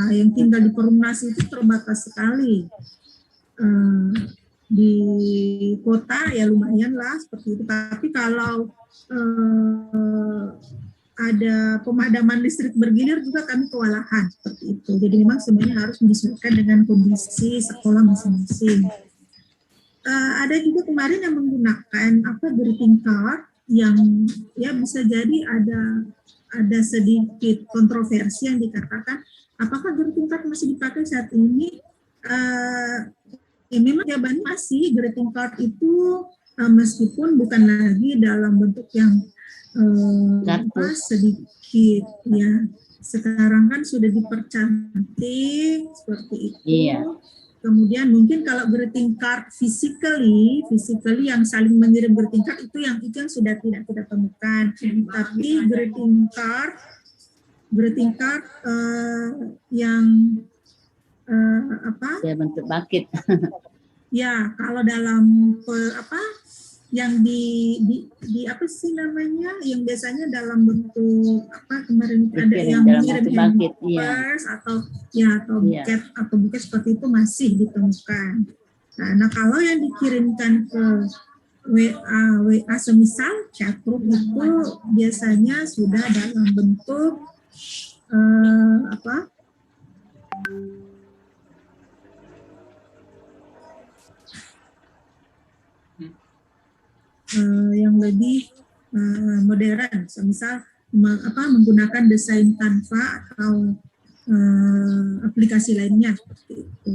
yang tinggal di Perumnas itu terbatas sekali. Di kota ya lumayan lah seperti itu. Tapi kalau ada pemadaman listrik bergilir juga kami kewalahan seperti itu. Jadi memang semuanya harus menyesuaikan dengan kondisi sekolah masing-masing. Ada juga kemarin yang menggunakan greeting card yang ya bisa jadi ada sedikit kontroversi yang dikatakan apakah greeting card masih dipakai saat ini. Ya memang jawabannya masih, greeting card itu meskipun bukan lagi dalam bentuk yang sedikit ya, sekarang kan sudah dipercantik seperti itu. Iya. Kemudian mungkin kalau greeting card physically yang saling mengirim greeting card itu yang sudah tidak kita temukan. Tapi greeting card yang ya bentuk bucket. Ya, kalau dalam yang di apa sih namanya, yang biasanya dalam bentuk kemarin ada yang kirim hampers atau buket atau buket seperti itu masih ditemukan. Nah kalau yang dikirimkan ke WA semisal chat group itu biasanya sudah dalam bentuk yang lebih modern, misal menggunakan desain Canva atau aplikasi lainnya seperti itu.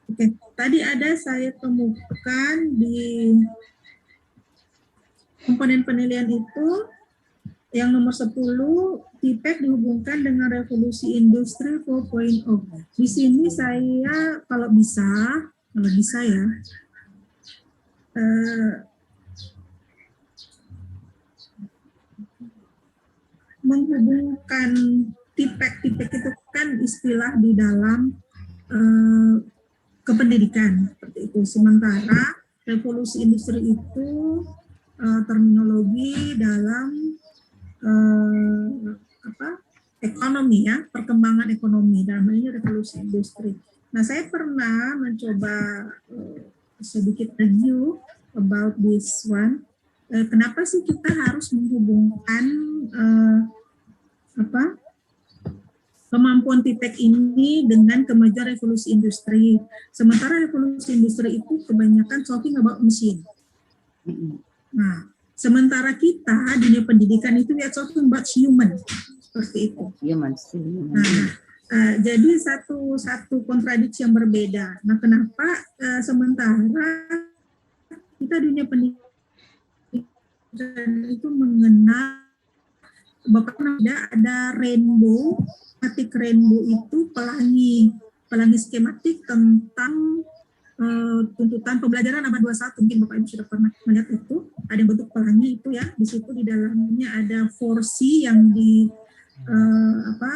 Oke, tadi ada saya temukan di komponen penilaian itu yang nomor 10, TIPEC dihubungkan dengan revolusi industri 4.0. Di sini saya kalau bisa ya, menghubungkan TIPEC itu kan istilah di dalam kependidikan seperti itu. Sementara revolusi industri itu terminologi dalam ekonomi ya, perkembangan ekonomi, dalam hal ini revolusi industri. Nah, saya pernah mencoba sedikit review about this one. Kenapa sih kita harus menghubungkan kemampuan TIPEC ini dengan kemajuan revolusi industri? Sementara revolusi industri itu kebanyakan talking about mesin. Nah, sementara kita dunia pendidikan itu we are talking about human, seperti itu. Jadi satu kontradiksi yang berbeda. Nah, kenapa sementara kita dunia pendidikan itu mengenal bahwa ada rainbow, itu pelangi skematik tentang tuntutan pembelajaran abad 21, mungkin Bapak Ibu sudah pernah melihat itu, ada yang bentuk pelangi itu ya, di situ di dalamnya ada 4C yang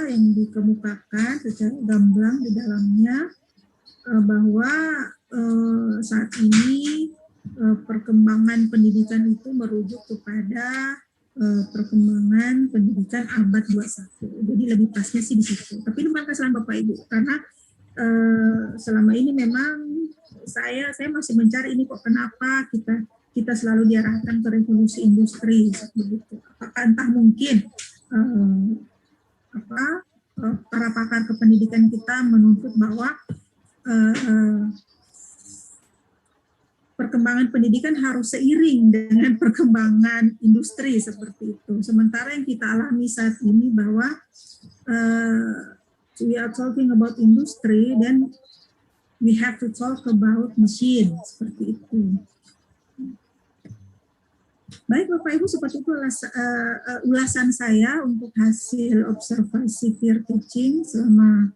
yang dikemukakan secara gamblang di dalamnya, bahwa saat ini perkembangan pendidikan itu merujuk kepada perkembangan pendidikan abad 21. Jadi lebih pasnya sih di situ. Tapi itu bukan kesalahan Bapak Ibu, karena selama ini memang saya masih mencari ini kok kenapa kita selalu diarahkan ke revolusi industri begitu. Apakah entah mungkin para pakar kependidikan kita menuntut bahwa perkembangan pendidikan harus seiring dengan perkembangan industri seperti itu. Sementara yang kita alami saat ini bahwa we are talking about industry, then we have to talk about machine, seperti itu. Baik Bapak Ibu, seperti itu ulasan saya untuk hasil observasi peer teaching selama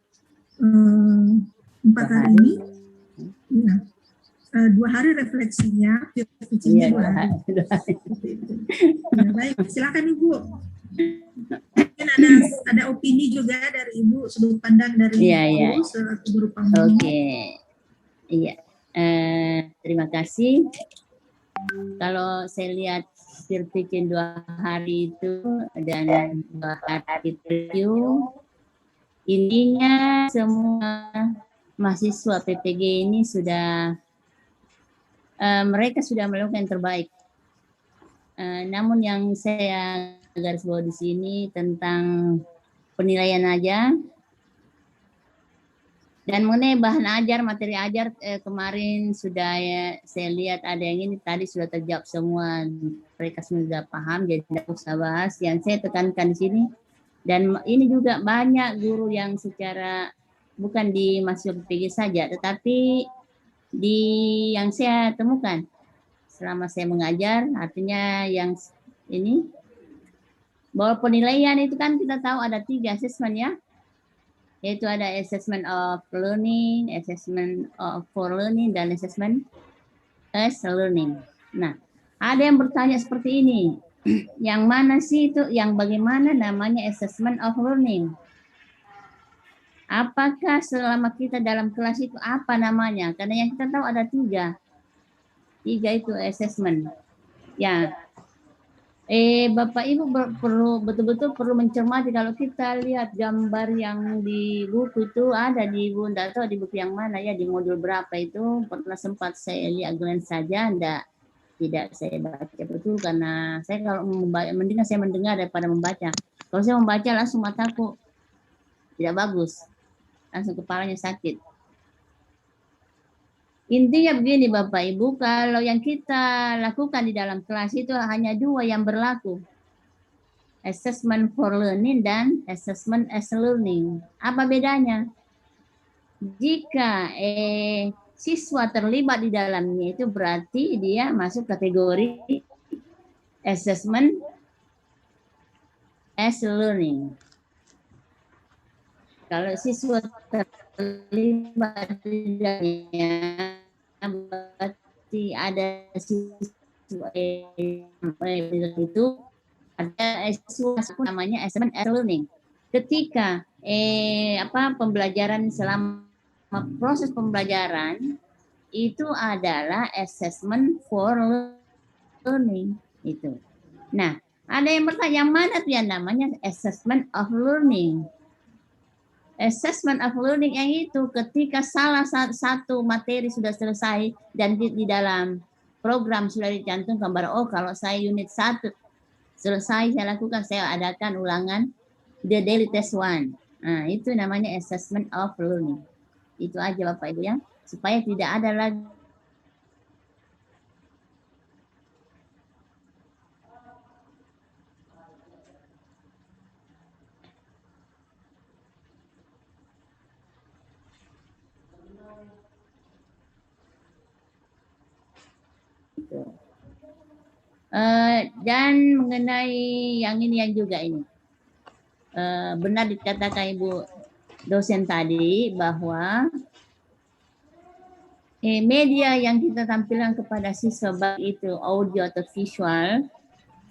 4 hari ini. Ya. 2 hari refleksinya, peer teachingnya 2 hari. Ya, baik, silakan Ibu. Mungkin ada opini juga dari Ibu, sudut pandang dari Ibu selaku guru pembimbing. Oke. Iya. Terima kasih Kalau saya lihat bikin 2 hari itu dan 2 hari review, intinya semua mahasiswa PPG ini sudah mereka sudah melakukan yang terbaik. Namun yang saya garis bawah di sini tentang penilaian aja. Dan mengenai bahan ajar, materi ajar kemarin sudah saya lihat ada yang ini tadi sudah terjawab semua, mereka sudah paham, jadi tidak usah bahas. Yang saya tekankan di sini, dan ini juga banyak guru yang secara bukan di mahasiswa PPG saja, tetapi di yang saya temukan selama saya mengajar, artinya yang ini bahwa penilaian itu kan kita tahu ada 3 asesmen ya, yaitu ada assessment of learning, assessment of for learning, dan assessment as learning. Nah, ada yang bertanya seperti ini, yang mana sih itu, yang bagaimana namanya assessment of learning? Apakah selama kita dalam kelas itu apa namanya? Karena yang kita tahu ada 3 itu assessment. Ya, Bapak Ibu perlu betul-betul perlu mencermati. Kalau kita lihat gambar yang di buku itu ada di buku, enggak tahu di buku yang mana ya, di modul berapa itu pernah sempat saya lihat glance saja, tidak saya baca betul karena saya kalau mendingan saya mendengar daripada membaca. Kalau saya membaca langsung mataku tidak bagus, langsung kepalanya sakit. Intinya begini Bapak Ibu, kalau yang kita lakukan di dalam kelas itu hanya 2 yang berlaku. Assessment for learning dan assessment as learning. Apa bedanya? Jika siswa terlibat di dalamnya itu berarti dia masuk kategori assessment as learning. Kalau siswa terlibat di dalamnya berarti ada siswa itu ada siswa namanya assessment as learning. Ketika pembelajaran selama proses pembelajaran itu adalah assessment for learning itu. Nah, ada yang bertanya mana tuh yang namanya assessment of learning? Assessment of learning yang itu ketika salah satu materi sudah selesai dan di dalam program sudah dicantumkan bahwa kalau saya unit 1 selesai saya lakukan, saya adakan ulangan the daily test 1. Nah, itu namanya assessment of learning. Itu aja Bapak Ibu ya, supaya tidak ada lagi dan mengenai yang ini yang juga ini benar dikatakan Ibu dosen tadi bahwa media yang kita tampilkan kepada siswa baik itu audio atau visual,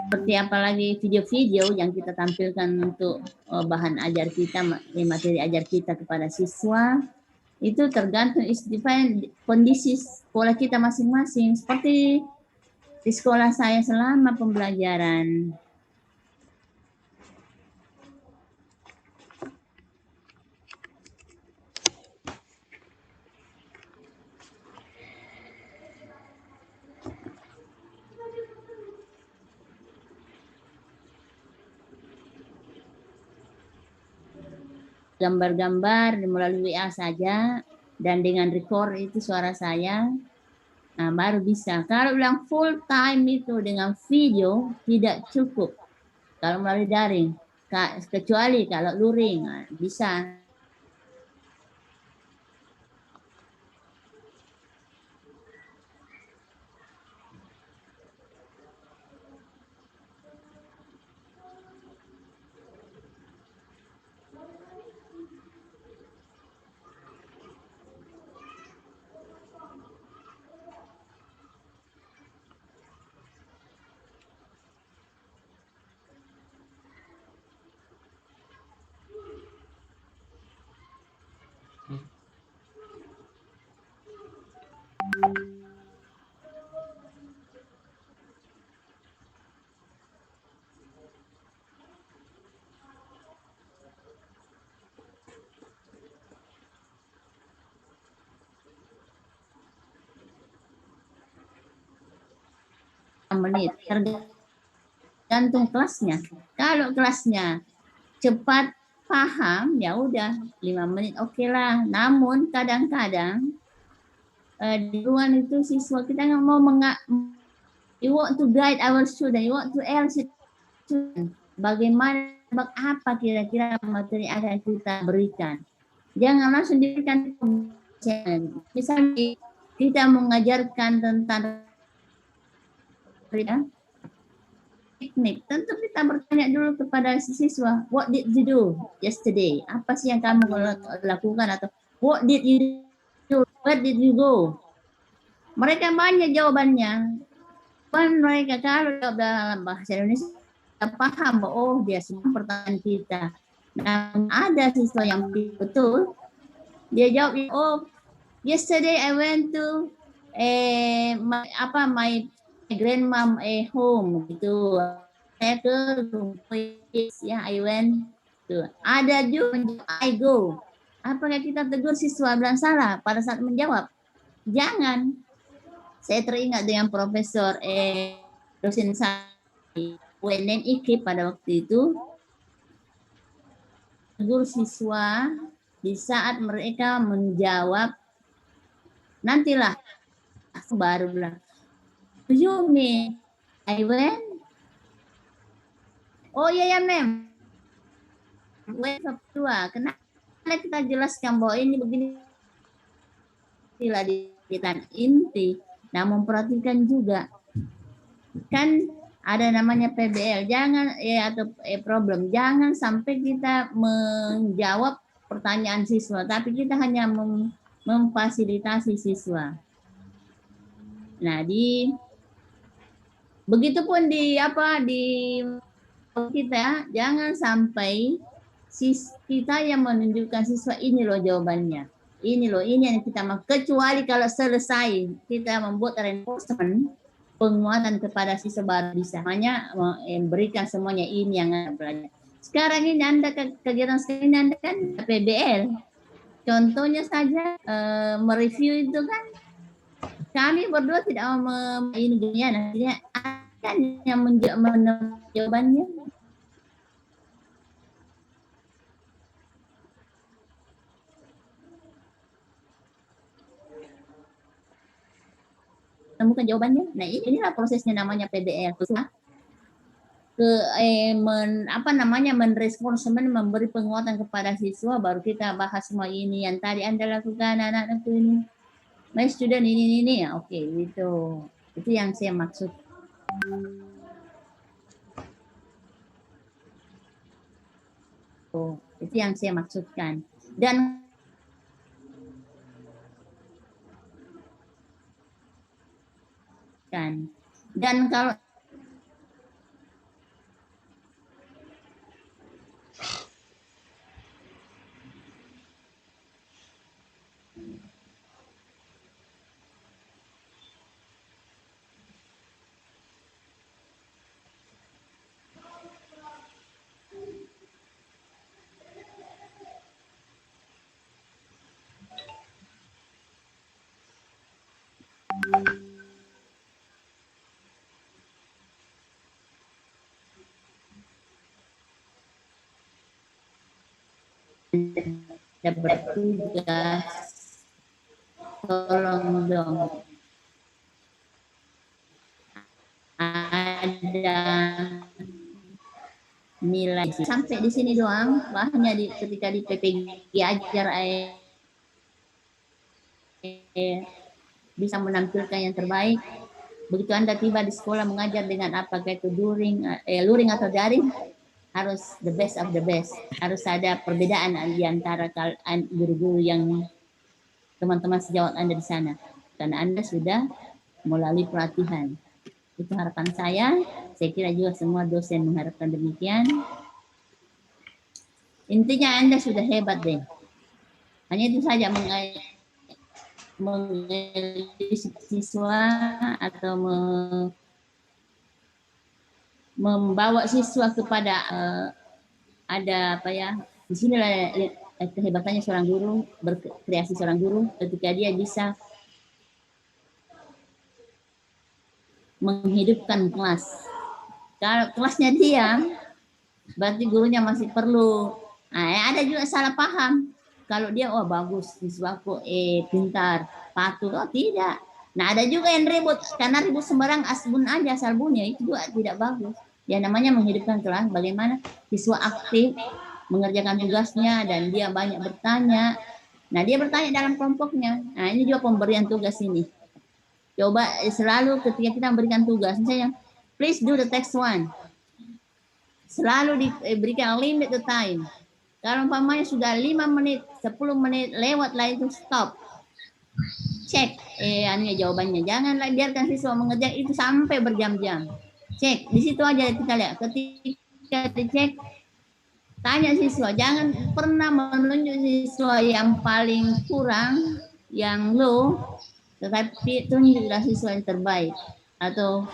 seperti apalagi video-video yang kita tampilkan untuk bahan ajar kita, materi ajar kita kepada siswa, itu tergantung kondisi sekolah kita masing-masing. Seperti di sekolah saya selama pembelajaran gambar-gambar melalui WA saja dan dengan record itu suara saya, nah baru bisa. Kalau bilang full time itu dengan video tidak cukup kalau melalui daring, kecuali kalau luring bisa. menit, tergantung kelasnya. Kalau kelasnya cepat paham, ya udah 5 menit oke lah. Namun kadang-kadang di ruang itu siswa kita nggak mau you want to guide our student, you want to help student. Bagaimana, apa kira-kira materi yang akan kita berikan. Jangan langsung diberikan. Misalnya kita mengajarkan tentang teknik, tentu kita bertanya dulu kepada siswa, what did you do yesterday? Apa sih yang kamu lakukan, atau what did you do? Where did you go? Mereka banyak jawabannya. Mereka kalau jawab dalam bahasa Indonesia paham bahwa oh dia semua pertanyaan kita. Nah, ada siswa yang betul dia jawab, oh yesterday I went to my grandma home gitu. Saya ke rumah ya, I went to. Ada juga I go. Apakah kita tegur siswa bilang salah pada saat menjawab? Jangan. Saya teringat dengan Profesor dosen saya UNN IKIP pada waktu itu, tegur siswa di saat mereka menjawab, nantilah baru bilang, you mean I went? Oh iya ya mem, went kedua. Kenapa kita jelaskan bahwa ini begini di inti. Namun perhatikan juga kan ada namanya PBL, jangan atau problem, jangan sampai kita menjawab pertanyaan siswa, tapi kita hanya memfasilitasi siswa. Nah, begitupun di kita, jangan sampai kita yang menunjukkan siswa ini loh jawabannya. Ini loh, ini yang kita mau. Kecuali kalau selesai kita membuat reinforcement, penguatan kepada siswa baru bisa. Hanya memberikan semuanya ini yang Anda belajar. Sekarang ini Anda kegiatan sekarang ini Anda kan PBL. Contohnya saja mereview itu kan kami berdua tidak mau ini dunia, nantinya akan yang menjawab jawabannya. Temukan jawabannya. Nah, inilah prosesnya namanya PBL. Menresponsmen, memberi penguatan kepada siswa, baru kita bahas semua ini yang tadi Anda lakukan, anak-anak ini. My student ini ya, oke, gitu. Itu yang saya maksud. Itu yang saya maksudkan. Dan kalau bertugas, tolong dong ada nilai sampai di sini doang, hanya ketika di PPG ajar bisa menampilkan yang terbaik. Begitu Anda tiba di sekolah mengajar dengan apakah itu luring atau daring, harus the best of the best. Harus ada perbedaan di antara guru-guru yang teman-teman sejawat Anda di sana. Karena Anda sudah melalui pelatihan. Itu harapan saya. Saya kira juga semua dosen mengharapkan demikian. Intinya Anda sudah hebat deh. Hanya itu saja siswa atau membawa siswa kepada ada apa ya, di sinilah kehebatannya seorang guru, berkreasi seorang guru ketika dia bisa menghidupkan kelas. Kalau kelasnya diam, berarti gurunya masih perlu. Nah, ada juga salah paham. Kalau dia, oh bagus, siswaku pintar, patuh. Oh tidak. Nah ada juga yang ribut, karena ribut sembarang asbun aja, asal bunyi, itu juga tidak bagus. Ya namanya menghidupkan kelas, bagaimana siswa aktif, mengerjakan tugasnya, dan dia banyak bertanya. Nah dia bertanya dalam kelompoknya. Nah ini juga pemberian tugas ini. Coba selalu ketika kita memberikan tugas, misalnya, please do the text one. Selalu diberikan limit the time. Kalau umpamanya sudah 5 menit, 10 menit lewat lah itu stop. Cek jawabannya. Janganlah biarkan siswa mengerjakan itu sampai berjam-jam. Cek, di situ aja kita lihat. Ketika dicek, tanya siswa. Jangan pernah menunjuk siswa yang paling kurang, yang low, tetapi tunjuklah siswa yang terbaik. Atau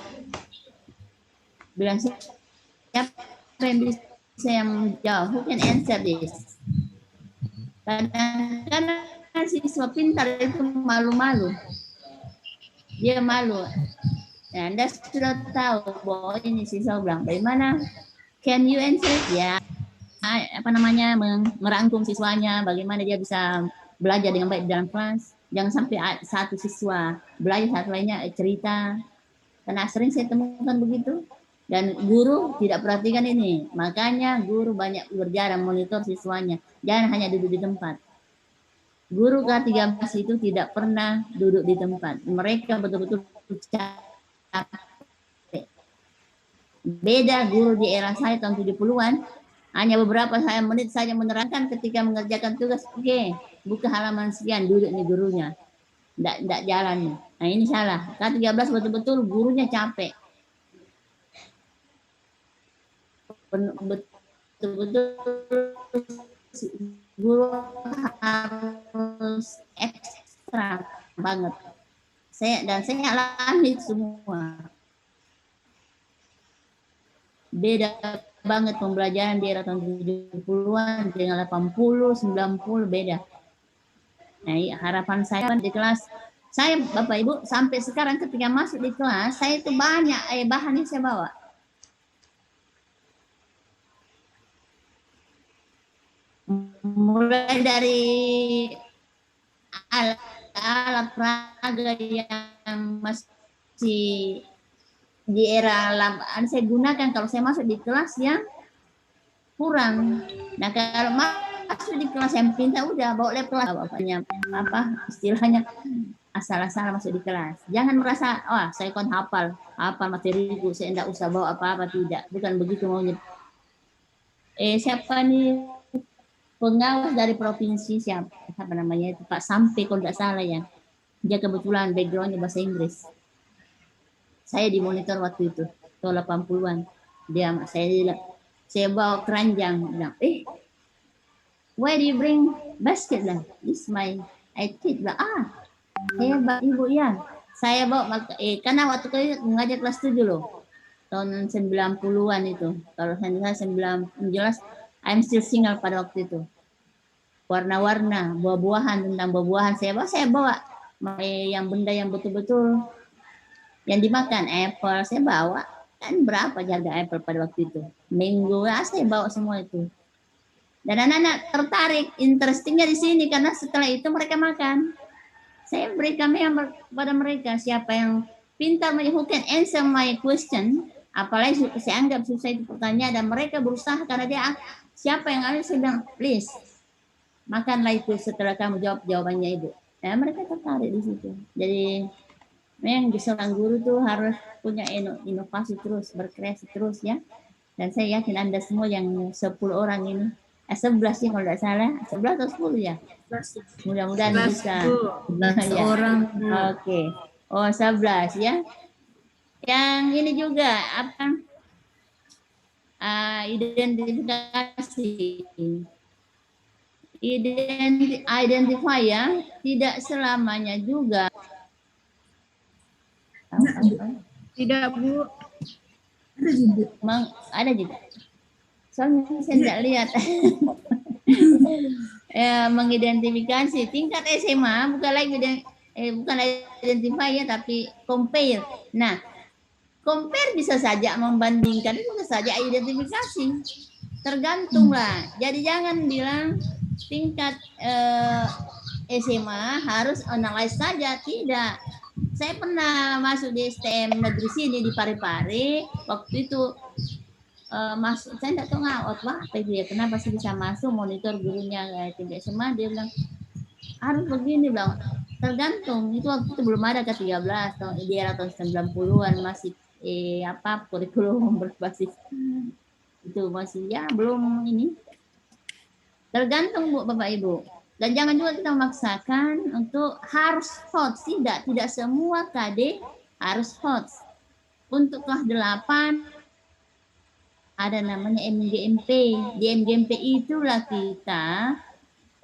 bilang siapa yang bisa yang jawab, who can answer this. Kadang-kadang siswa pintar itu malu-malu, dia malu. Nah, Anda sudah tahu bahwa ini siswa bilang, bagaimana, can you answer? Ya, apa namanya, merangkum siswanya, bagaimana dia bisa belajar dengan baik dalam kelas. Jangan sampai satu siswa belajar, satu lainnya cerita, karena sering saya temukan begitu. Dan guru tidak perhatikan ini. Makanya guru banyak berjalan monitor siswanya. Jangan hanya duduk di tempat. Guru K13 itu tidak pernah duduk di tempat. Mereka betul-betul capek. Beda guru di era saya tahun 70-an. Hanya beberapa menit saja menerangkan ketika mengerjakan tugas. Oke, buka halaman sekian, duduk nih gurunya. Tidak jalan nih. Nah ini salah. K13 betul-betul gurunya capek. Betul-betul guru harus ekstra banget. Saya alami semua. Beda banget pembelajaran di era tahun 70-an dengan 80, 90 beda. Nah, harapan saya di kelas, saya Bapak Ibu sampai sekarang ketika masuk di kelas, saya itu banyak bahan yang saya bawa. Mulai dari alat peraga yang masih di era saya gunakan kalau saya masuk di kelas yang kurang. Nah kalau masuk di kelas yang pintar, udah bawa laptop, bapaknya apa istilahnya, asal-asal masuk di kelas. Jangan merasa, wah saya kan hafal materiku, saya tidak usah bawa apa-apa, tidak. Bukan begitu maunya. Siapa nih pengawas dari provinsi, siapa namanya itu, Pak Sampai kalau tidak salah ya. Dia kebetulan backgroundnya bahasa Inggris. Saya dimonitor waktu itu, tahun 80-an. Saya bawa keranjang, bilang, why do you bring basket lah? This my kid lah. Hebat ibu ya. Saya bawa, karena waktu itu mengajar kelas 7 loh. Tahun 90-an itu. Kalau saya 90, jelas I'm still single pada waktu itu. Warna-warna, buah-buahan, tentang buah-buahan saya bawa. Yang benda yang betul-betul yang dimakan, apple saya bawa. Kan berapa harga apple pada waktu itu? Mango, saya bawa semua itu. Dan anak-anak tertarik, interestingnya di sini karena setelah itu mereka makan. Saya berikan pada mereka, siapa yang pintar, who can answer my question, apalagi saya anggap susah itu pertanyaan, dan mereka berusaha karena dia siapa yang ada, saya bilang please makanlah itu setelah kamu jawab jawabannya ibu. Nah mereka tertarik di situ. Jadi memang seorang guru tuh harus punya inovasi terus, berkreasi terus ya. Dan saya yakin Anda semua yang 10 orang ini, 11 sih kalau tidak salah, 11 atau 10 ya. Mudah-mudahan bisa. 11 orang. Oke. Oh 11 ya. Yang ini juga apa? Identifikasi. Identify ya, tidak selamanya juga. Tidak Bu. Ada juga. Soalnya saya tidak lihat. Mengidentifikasi tingkat SMA bukan lagi bukan identify ya, tapi compare. Nah, compare bisa saja, membandingkan bisa saja identifikasi. Tergantung lah. Jadi jangan bilang tingkat SMA harus analyze saja, tidak. Saya pernah masuk di STM negeri sini di Parepare, waktu itu masuk, saya tidak tahu ngawat wah apa itu ya, kenapa sih bisa masuk, monitor gurunya tingkat SMA, dia bilang harus begini, bilang tergantung, itu waktu itu belum ada ke-13 tahun, di era tahun 90-an masih kurikulum berbasis itu masih ya belum ini, tergantung Bu Bapak Ibu. Dan jangan juga kita memaksakan untuk harus HOTS, tidak semua KD harus HOTS. Untuk kelas 8 ada namanya MGMP. Di MGMP itulah kita,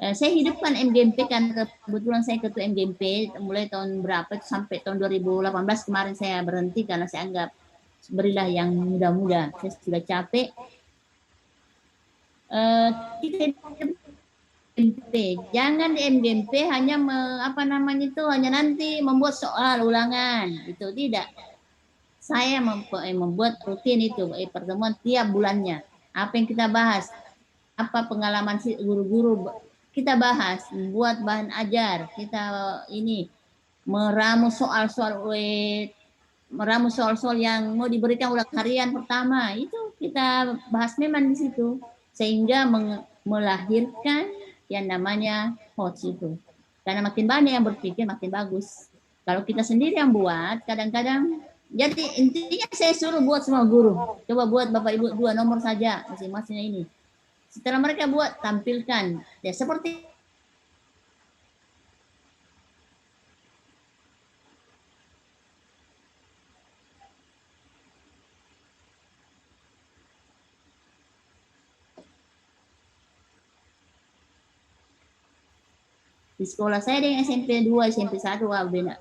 saya hidupkan MGMP karena kebetulan saya ketua MGMP mulai tahun berapa sampai tahun 2018 kemarin saya berhenti karena saya anggap berilah yang muda-muda, saya sudah capek. Kita MGMP. Jangan di MGMP hanya hanya nanti membuat soal ulangan, itu tidak. Saya membuat rutin itu pertemuan tiap bulannya. Apa yang kita bahas, apa pengalaman si guru-guru kita bahas, buat bahan ajar, kita ini meramu soal-soal yang mau diberikan ulang harian pertama, itu kita bahas memang di situ sehingga melahirkan yang namanya HOTS itu. Karena makin banyak yang berpikir makin bagus. Kalau kita sendiri yang buat, kadang-kadang, jadi intinya saya suruh buat semua guru. Coba buat Bapak Ibu 2 nomor saja masing-masingnya ini. Setelah mereka buat, tampilkan. Ya seperti di sekolah saya dengan SMP 2, SMP 1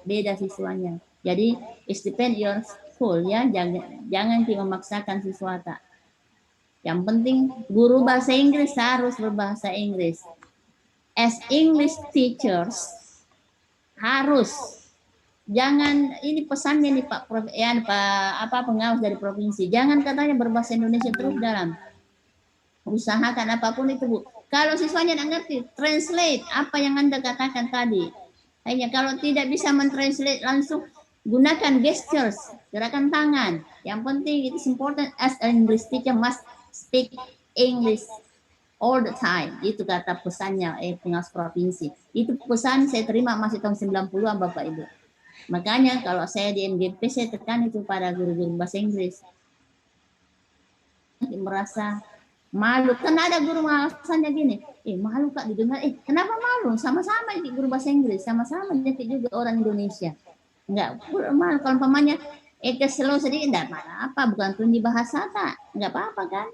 beda siswanya. Jadi it depend your school ya, jangan memaksakan siswa tak. Yang penting guru bahasa Inggris harus berbahasa Inggris. As English teachers harus, jangan, ini pesannya nih Pak pengawas dari provinsi, jangan katanya berbahasa Indonesia terus dalam. Usahakan apapun itu Bu. Kalau siswanya tidak ngerti, translate apa yang Anda katakan tadi. Hanya kalau tidak bisa mentranslate langsung, gunakan gestures, gerakan tangan. Yang penting it is important as an English teacher must speak English all the time. Itu kata pesannya pengawas provinsi. Itu pesan saya terima masih tahun 90-an Bapak Ibu. Makanya kalau saya di MGP saya tekan itu pada guru-guru bahasa Inggris. Merasa malu, kan ada guru alasannya gini, malu Kak didengar, kenapa malu? Sama-sama guru bahasa Inggris, sama-sama jadi juga orang Indonesia. Enggak malu, kalau umpamanya keselo sedikit, enggak apa-apa, bukan tundi bahasa tak, enggak apa-apa kan?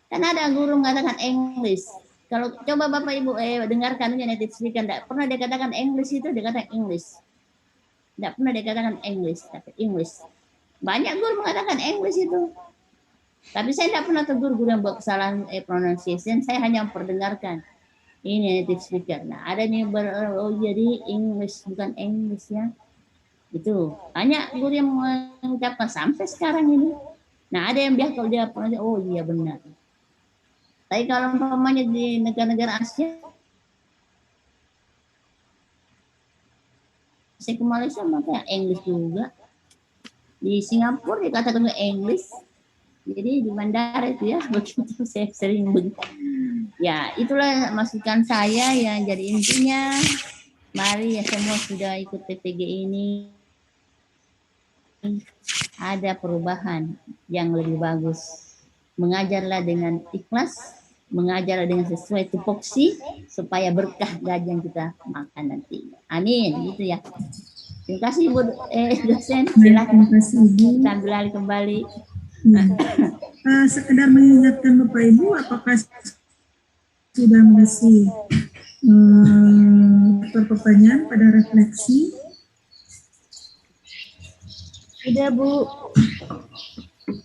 Kan ada guru mengatakan English. Kalau coba Bapak Ibu dengarkan native speaker, enggak pernah dia katakan English itu, dia katakan English. Enggak pernah dia katakan English, tapi English. Banyak guru mengatakan English itu. Tapi saya tidak pernah tegur guru yang buat kesalahan pronunciation, saya hanya memperdengarkan. Ini native speaker. Nah, ada nih jadi English bukan English ya. Itu banyak guru yang mengucapkan sampai sekarang ini. Nah, ada yang biasa kalau dia pronunciation, oh iya benar. Tapi kalau umpamanya di negara-negara Asia, saya ke Malaysia makanya English juga. Di Singapura dikatakan English. Jadi di bandara itu ya, begitu saya sering begitu. Ya, itulah masukan saya yang jadi intinya. Mari ya semua sudah ikut PPG ini. Ada perubahan yang lebih bagus. Mengajarlah dengan ikhlas, mengajarlah dengan sesuai tupoksi, supaya berkah gaji yang kita makan nanti. Amin, gitu ya. Terima kasih Bu dosen, silakan sambil alih kembali. Sekedar mengingatkan Bapak Ibu, apakah sudah masih pertanyaan pada refleksi? Sudah Bu.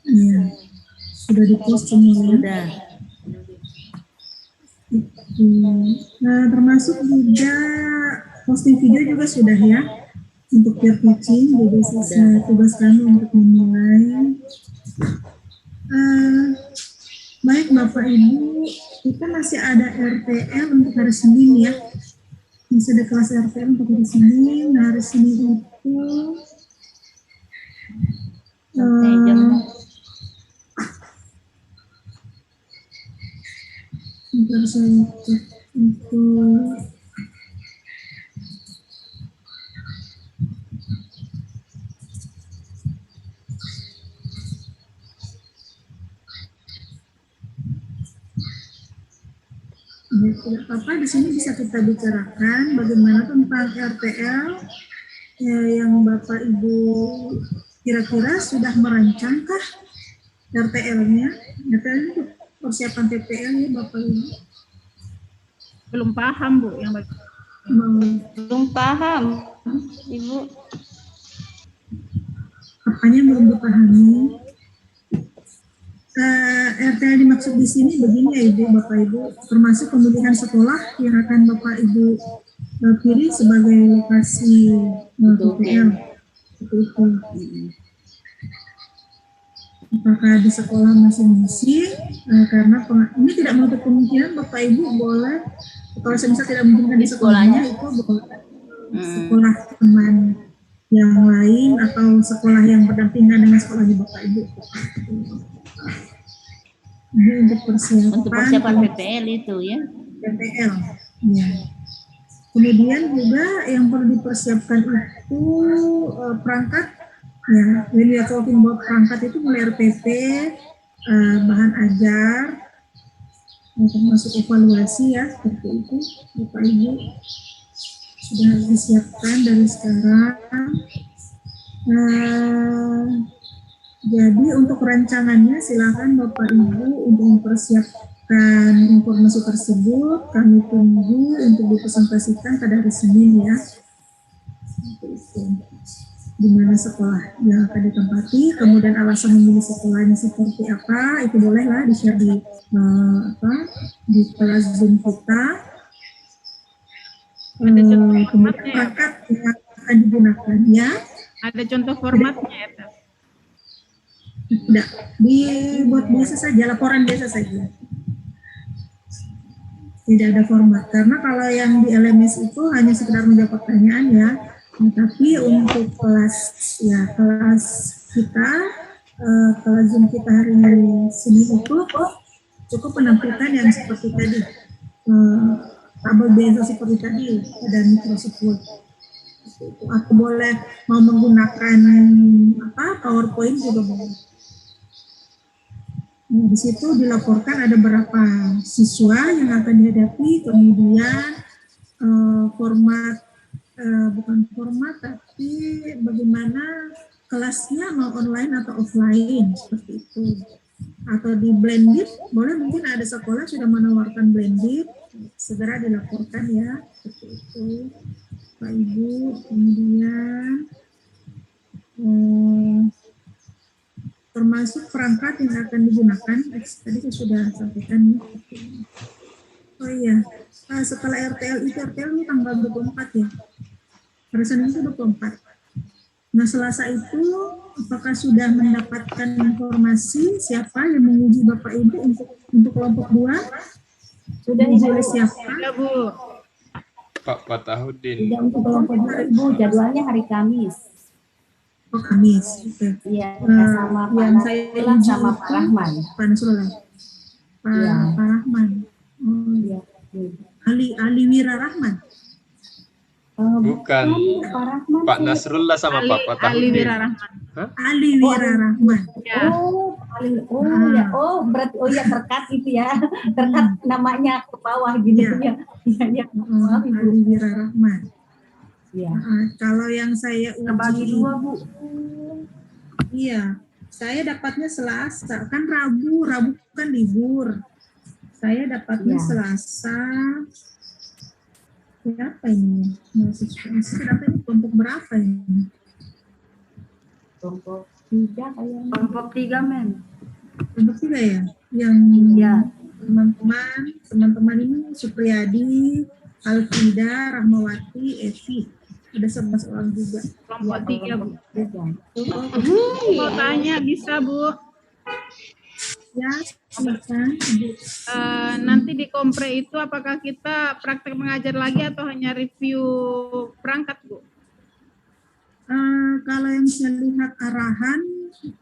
Ya, sudah dipost semua. Sudah. Termasuk juga posting video juga sudah ya. untuk peer teaching, jadi tugas kami untuk menilai. Baik Bapak Ibu, kita masih ada RTL untuk hari Senin ya. Masih ada kelas RTL untuk hari Senin. Hari Senin itu bentar saya cek untuk tidak apa-apa, di sini bisa kita bicarakan bagaimana tentang RTL yang Bapak Ibu kira-kira sudah merancangkah RTL-nya? RTL itu persiapan TPL ya Bapak Ibu? Belum paham Bu yang belum paham Ibu. Apanya belum dipahami? RTL dimaksud di sini begini ya Ibu, Bapak Ibu, termasuk pemilihan sekolah yang akan Bapak Ibu pilih sebagai lokasi TPL. Seperti itu. Apakah di sekolah masing-masing, karena ini tidak menutup kemungkinan Bapak Ibu boleh, kalau misalnya tidak memungkinkan di sekolahnya, itu boleh sekolah teman yang lain atau sekolah yang berdampingan dengan sekolahnya Bapak Ibu. Ini untuk persiapan PPL itu ya. PPL. Ya. Kemudian juga yang perlu dipersiapkan itu perangkat. Ya, when we are talking about perangkat itu mulai RPP, bahan ajar, termasuk evaluasi ya, seperti itu, Bapak Ibu sudah disiapkan dari sekarang. Jadi untuk rancangannya silakan Bapak Ibu untuk mempersiapkan informasi tersebut. Kami tunggu untuk dipresentasikan pada hari Senin ya. Seperti itu. Di mana sekolah yang akan ditempati, kemudian alasan memilih sekolahnya seperti apa, itu bolehlah di-share di kelas Zoom kita. Kemudian perangkat yang akan digunakan ya. Ada contoh formatnya ya? Tidak, dibuat biasa saja, laporan biasa saja. Tidak ada format, karena kalau yang di LMS itu hanya sekedar menjawab pertanyaan ya. Tapi untuk kelas kita, kelas Zoom kita hari Senin itu cukup penampilan yang seperti tadi, tabel biasa seperti tadi dan Microsoft Word. Aku boleh mau menggunakan PowerPoint juga boleh. Nah, di situ dilaporkan ada berapa siswa yang akan dihadapi, kemudian format. Bukan format, tapi bagaimana kelasnya mau online atau offline, seperti itu. Atau di blended, boleh mungkin ada sekolah sudah menawarkan blended, segera dilaporkan ya, seperti itu. Pak Ibu, kemudian termasuk perangkat yang akan digunakan, tadi saya sudah sampaikan. Oh iya, setelah RTL itu tanggal 24 ya. Hari Senin itu 24. Nah, Selasa itu apakah sudah mendapatkan informasi siapa yang menguji Bapak Ibu untuk kelompok 2? Sudah oleh siapa? Sudah Bu. Pak Fatahudin. Sudah untuk kelompok 2 Ibu, jadwalnya hari Kamis. Oh, Kamis. Oke. Iya, sama Pak yang saya Nasrullah sama Pak Rahman. Pak Nasrullah. Pak Rahman. Oh, iya. Ali Wira Rahman. Bukan. Pak Nasrullah sama Pak Fatahudin. Ali Wira Rahman. Ali Wira Rahman. Ya. Berarti terkat itu ya. Terkat namanya ke bawah gitu ya. Iya. Ali Wira Rahman. Iya. Kalau yang saya uji 2 Bu. Iya, saya dapatnya Selasa. Kan Rabu kan libur. Saya dapatnya Selasa. Berapa ini? Masih berapa ini? Kelompok berapa ini? Kelompok 3 kayaknya. Kelompok 3 men. Kelompok 3 ya? Yang teman-teman ini Supriyadi, Alfida, Rahmawati, Evi. ada 11 orang juga. Kelompok 3, Bu. Iya. Mau tanya bisa, Bu? Ya, silakan. Nanti di kompre itu apakah kita praktek mengajar lagi atau hanya review perangkat, Bu? Kalau yang saya lihat arahan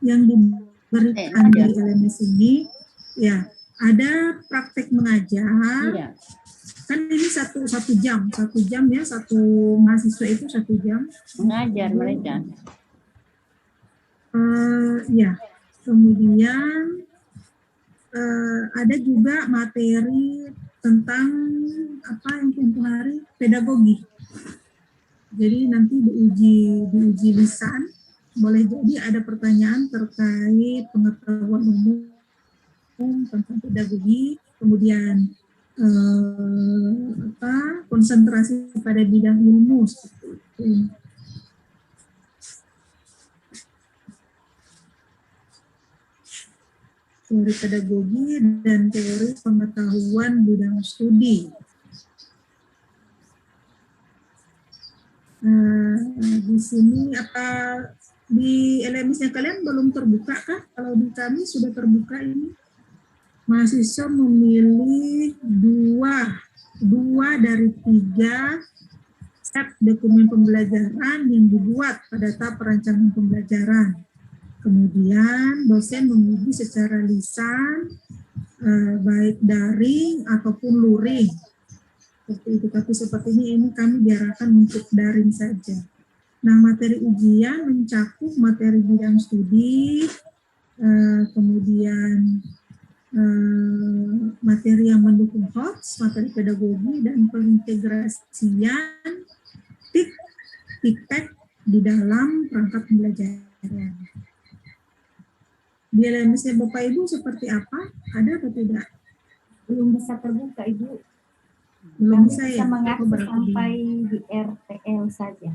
yang diberikan di LMS ini, ya ada praktek mengajar. Iya. Kan ini satu jam ya, satu mahasiswa itu 1 jam Mengajar mereka. Ya, kemudian ada juga materi tentang apa yang tempoh hari pedagogi. Jadi nanti diuji lisan, boleh jadi ada pertanyaan terkait pengetahuan umum tentang pedagogi, kemudian konsentrasi pada bidang ilmu seperti itu. Teori pedagogi dan teori pengetahuan bidang studi. Di sini di LMS-nya kalian belum terbuka kah? Kalau di kami sudah terbuka ini. Mahasiswa memilih dua dari 3 set dokumen pembelajaran yang dibuat pada tahap perancangan pembelajaran. Kemudian dosen menguji secara lisan, baik daring ataupun luring. Seperti itu. Tapi seperti ini kami diarahkan untuk daring saja. Nah, materi ujian mencakup materi bidang studi, kemudian materi yang mendukung HOTS, materi pedagogi, dan pengintegrasian TIK di dalam perangkat pembelajaran. Di LMS-nya Bapak Ibu seperti apa? Ada atau tidak? Belum bisa terbuka, Ibu. Belum Kami bisa bisa ya? mengakses sampai di RTL saja.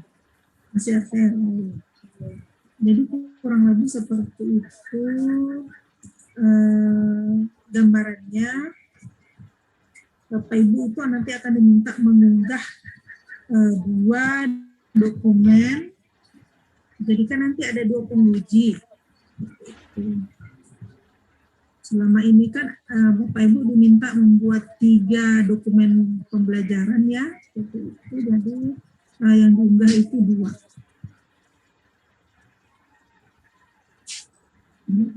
Masih RTL. Jadi kurang lebih seperti itu gambarannya. Bapak Ibu itu nanti akan diminta mengunggah 2 dokumen. Jadi kan nanti ada 2 penguji. Selama ini kan Bapak Ibu diminta membuat 3 dokumen pembelajaran ya, seperti itu. Jadi yang diunggah itu 2.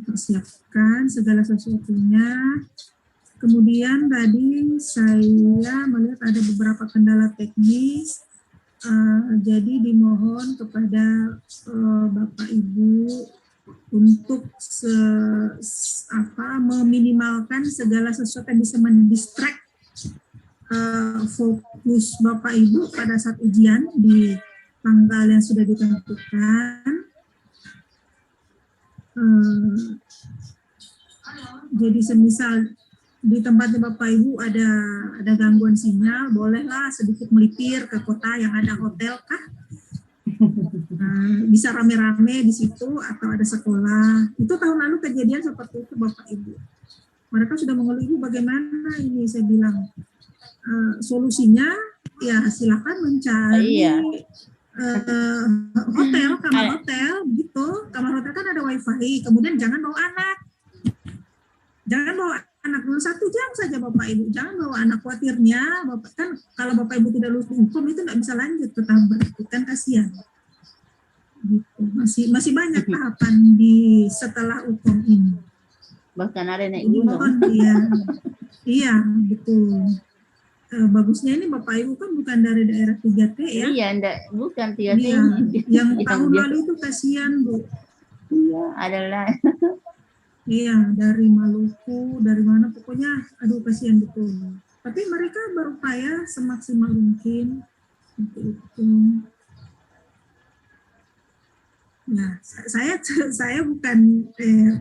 Persiapkan segala sesuatunya. Kemudian tadi saya melihat ada beberapa kendala teknis. Jadi dimohon kepada Bapak Ibu untuk meminimalkan segala sesuatu yang bisa mendistract fokus Bapak Ibu pada saat ujian di tanggal yang sudah ditentukan. Jadi semisal di tempatnya Bapak Ibu ada gangguan sinyal, bolehlah sedikit melipir ke kota yang ada hotel kah? Bisa rame-rame di situ atau ada sekolah. Itu tahun lalu kejadian seperti itu Bapak Ibu. Mereka sudah mengeluh, Ibu bagaimana ini? Saya bilang solusinya ya silakan mencari hotel, kamar hotel gitu. Kamar hotel kan ada wifi. Kemudian jangan bawa anak. Jangan bawa anak dulu 1 jam saja Bapak Ibu. Jangan bawa anak, khawatirnya Bapak kan kalau Bapak Ibu tidak lulus hukum itu nggak bisa lanjut ke tahap berikut, kan kasihan. Gitu. Masih banyak tahapan di setelah hukum ini. Bahkan ada naik gunung. Iya, betul. Bagusnya ini Bapak Ibu kan bukan dari daerah 3T ya? Iya, bukan 3T. Iya, yang tahun lalu itu kasihan Bu. Iya, adalah. Iya, dari Maluku, dari mana pokoknya, aduh kasihan betul. Tapi mereka berupaya semaksimal mungkin untuk itu. Nah, saya bukan,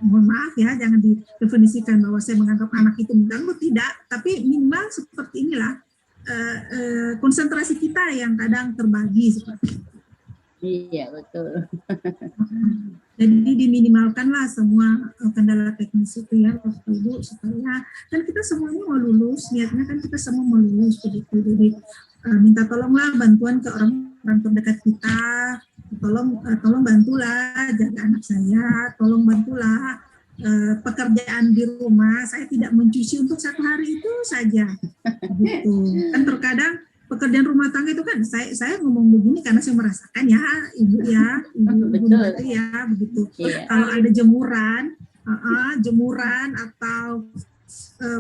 mohon maaf ya, jangan didefinisikan bahwa saya menganggap anak itu mengganggu, tidak. Tapi minimal seperti inilah konsentrasi kita yang kadang terbagi seperti itu. Iya, betul. Jadi diminimalkanlah semua kendala teknis itu ya, Bapak Ibu, supaya kan kita semuanya mau lulus, niatnya kan kita semua mau lulus begitu. Jadi minta tolonglah bantuan ke orang orang terdekat kita, tolong bantulah jaga anak saya, tolong bantulah pekerjaan di rumah, saya tidak mencuci untuk 1 hari itu saja, gitu. Kan terkadang pekerjaan rumah tangga itu kan saya ngomong begini karena saya merasakan ya, ibu itu ya begitu. Iya. Kalau ada jemuran atau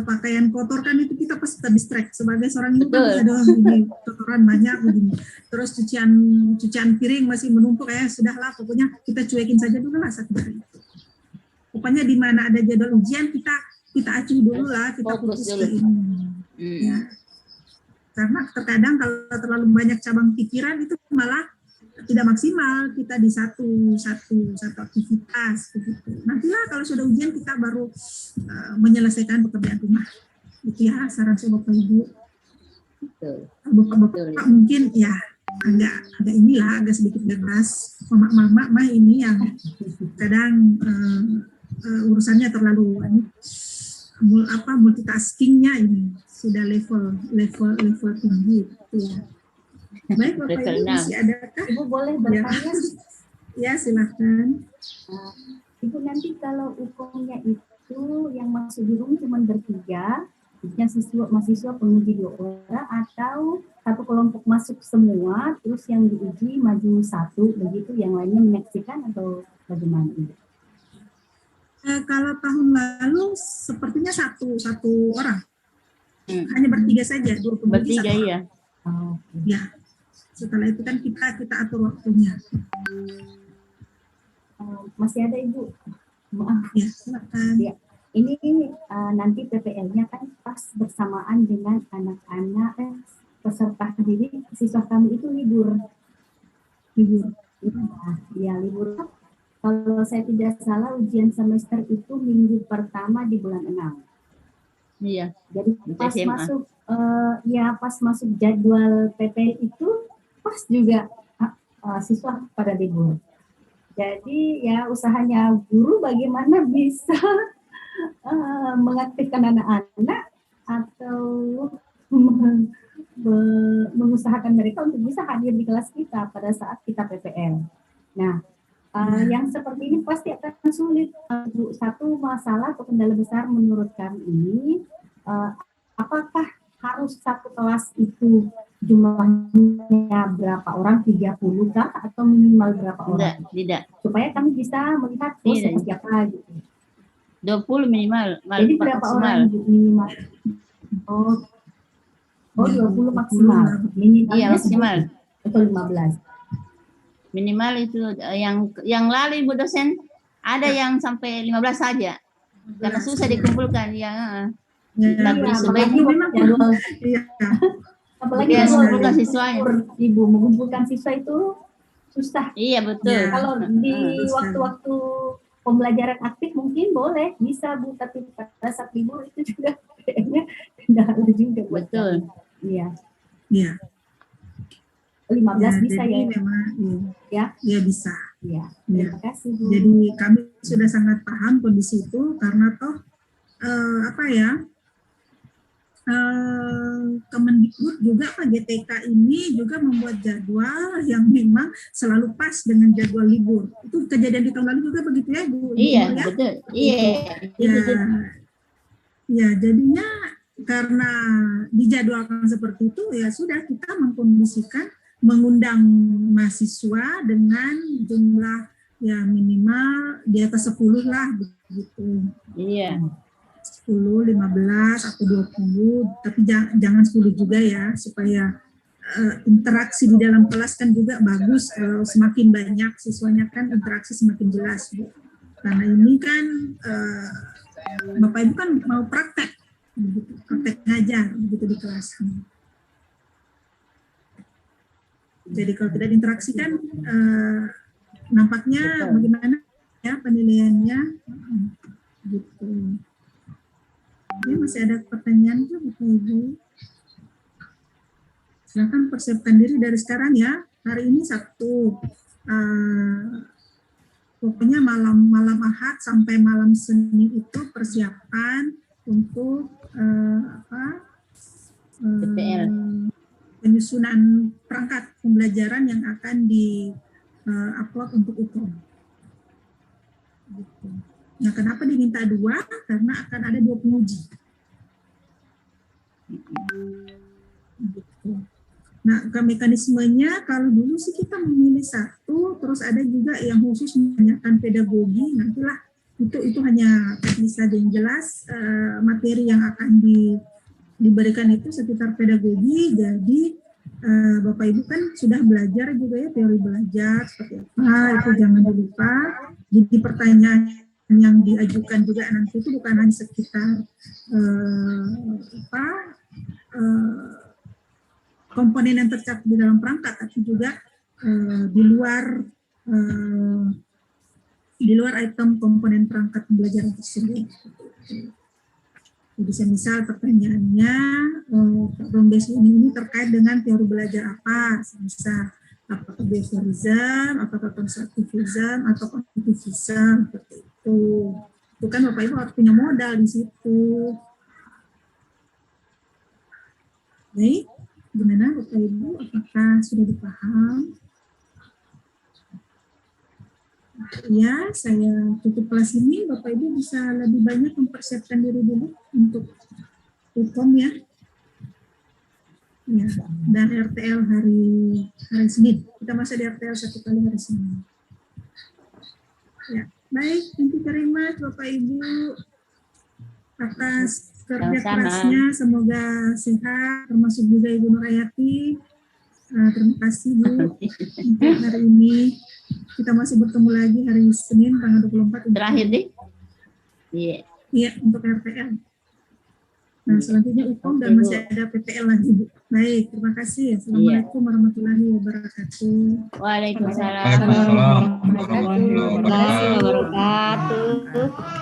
pakaian kotor kan itu kita pasti terdistract sebagai seorang ibu kan ada ini kotoran banyak begini. Terus cucian piring masih menumpuk sudahlah pokoknya kita cuekin saja dulu lah 1 hari itu. Pokoknya di mana ada jadwal ujian kita acuh dulu lah, kita fokus ke ini. Ya. Karena terkadang kalau terlalu banyak cabang pikiran itu malah tidak maksimal kita di satu aktivitas begitu. Nantilah kalau sudah ujian kita baru menyelesaikan pekerjaan rumah. Itu ya saran saya Bapak Ibu. Bapak mungkin ya agak sedikit bebas. Mama ini yang kadang urusannya terlalu multitaskingnya ini sudah level tinggi gitu ya. Baik Bapak Ibu, masih adakah? Ibu boleh bertanya? Ya silakan. Ibu nanti kalau hukumnya itu yang masuk di room cuma bertiga, yang mahasiswa penguji 2 orang atau satu kelompok masuk semua, terus yang diuji maju 1 begitu, yang lainnya menyaksikan atau bagaimana? Kalau tahun lalu sepertinya satu orang, hanya bertiga saja, 2 penguji Bertiga 1 ya. orang. Ya. Setelah itu kan kita atur waktunya. Masih ada Ibu? Maaf. Ya, silakan. Ya. Ini nanti PPL-nya kan pas bersamaan dengan anak-anak peserta didik siswa kami itu libur. Ya, libur. Kalau saya tidak salah ujian semester itu minggu pertama di bulan 6. Iya. Jadi pas SMA. masuk pas masuk jadwal PPL itu pas juga siswa pada libur. Jadi ya usahanya guru bagaimana bisa mengaktifkan anak-anak atau mengusahakan mereka untuk bisa hadir di kelas kita pada saat kita PPL. Nah, yang seperti ini pasti akan sulit. Satu masalah atau kendala besar menurut kami ini, apakah harus satu kelas itu jumlahnya berapa orang, 30 kah atau minimal berapa orang? Tidak. Supaya kami bisa melihat seperti apa gitu. 20 minimal. Jadi berapa orang minimal? Oh 20 maksimal. Minimalnya Iya, maksimal. Atau 15. Minimal itu yang lalu Ibu dosen ada yang sampai 15 saja. Karena susah dikumpulkan ya. Apalagi mengumpulkan siswanya. Ibu mengumpulkan siswa itu susah. Iya betul. Kalau di waktu-waktu pembelajaran aktif mungkin boleh bisa Bu, tapi pada saat libur itu juga kayaknya tidak ada juga. Betul. Iya. Iya. 15 bisa jadi ya. Memang, ya. Ya bisa. Iya. Ya. Terima kasih Bu. Jadi kami sudah sangat paham kondisi itu karena toh Kemendikbud juga Pak GTK ini juga membuat jadwal yang memang selalu pas dengan jadwal libur. Itu kejadian di tahun lalu juga begitu ya Bu? Iya, ya? betul. Iya. Ya, jadinya karena dijadwalkan seperti itu ya sudah kita mengkondisikan mengundang mahasiswa dengan jumlah ya minimal di atas 10 lah begitu. Iya. 10, 15 atau 20, tapi jangan 10 juga ya, supaya interaksi di dalam kelas kan juga bagus. Semakin banyak siswanya kan interaksi semakin jelas Bu. Karena ini kan Bapak Ibu kan mau praktek ngajar begitu di kelas. Jadi kalau tidak diinteraksikan nampaknya bagaimana ya penilaiannya gitu. Ya, masih ada pertanyaan tuh Bapak Ibu? Silakan persiapkan diri dari sekarang ya. Hari ini Sabtu. Pokoknya malam Ahad sampai malam Senin itu persiapan untuk PPL. penyusunan perangkat pembelajaran yang akan di upload untuk UKOM. Gitu. Nah, kenapa diminta 2? Karena akan ada 2 penguji. Gitu. Nah, mekanismenya kalau dulu sih kita memilih 1, terus ada juga yang khusus menanyakan pedagogi. Nantilah itu hanya teknis saja, yang jelas materi yang akan diberikan itu sekitar pedagogi. Jadi Bapak Ibu kan sudah belajar juga ya, teori belajar seperti apa, itu jangan dilupa. Jadi pertanyaan yang diajukan juga nanti itu bukan hanya sekitar komponen yang tercakup di dalam perangkat, tapi juga di luar item komponen perangkat pembelajaran tersebut. Jadi misal pertanyaannya, problem-based learning ini terkait dengan teori belajar apa? Misal, apakah behaviorism, apakah konstruktivism, atau kognitivism, seperti itu. Itu kan Bapak Ibu harus punya modal di situ. Baik, gimana Bapak Ibu? Apakah sudah dipaham? Ya, saya tutup kelas ini. Bapak Ibu bisa lebih banyak mempersiapkan diri dulu untuk UKOM ya. Ya, dan RTL hari Senin. Kita masih di RTL 1 kali hari Senin. Ya, baik. Thank you very much Bapak Ibu atas kerja kerasnya. Semoga sehat, termasuk juga Ibu Nurayati. Terima kasih Bu untuk hari ini. Kita masih bertemu lagi hari Senin tanggal 24. Terakhir deh. Iya. Iya, untuk RTL. Nah, selanjutnya UKOM dan masih ada PPL lagi Bu. Baik, terima kasih. Assalamualaikum warahmatullahi wabarakatuh. Waalaikumsalam Waalaikumsalam warahmatullahi wabarakatuh.